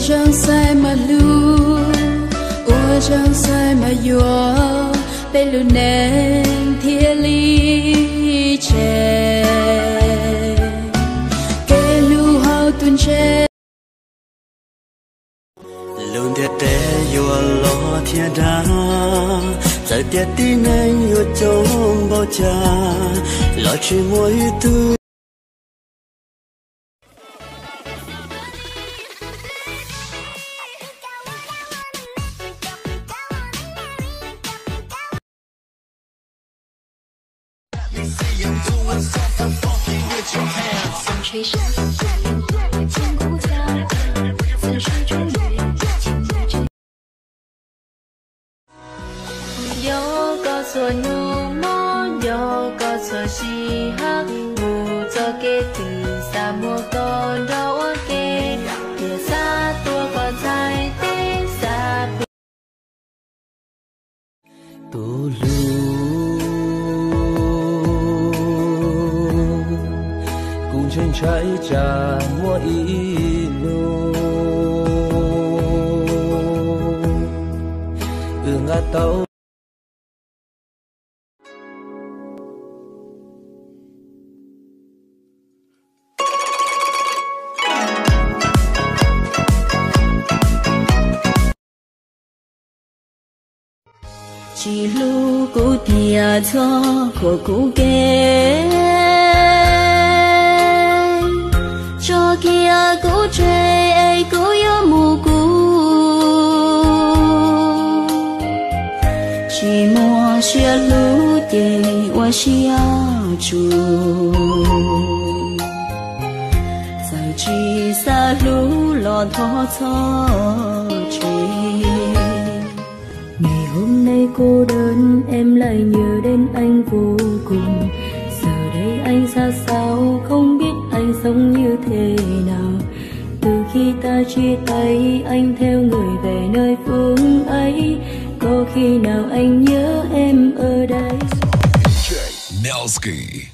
chẳng sai mà lu ua chẳng sai mà yua tê lu nén thiên lý chè kê lu hao tuôn chè luôn thiệt tê yua lo thiệt đá giờ tiệt tin anh yua trong bao cha lo chỉ mỗi tu吹沙，千古家，似水中月，千古之。有个所怒莫，有个所喜哈，无作给từ xa mua con đâu kê, địa xa tua con trái tê xa. Tu lu cùng trên trái trà mua ý lu ngã tàu chỉ lu cú tia cho của cú kê cho kia cú chơi cú yêu mù cú chỉ mua xia lu tê wa xia chu giờ chỉ xa lu lo thọ cho Ngày hôm nay cô đơn em lại nhớ đến anh vô cùng. Giờ đây anh ra sao không biết anh sống như thế nào. Từ khi ta chia tay anh theo người về nơi phương ấy. Có khi nào anh nhớ em ở đây? Nelsky.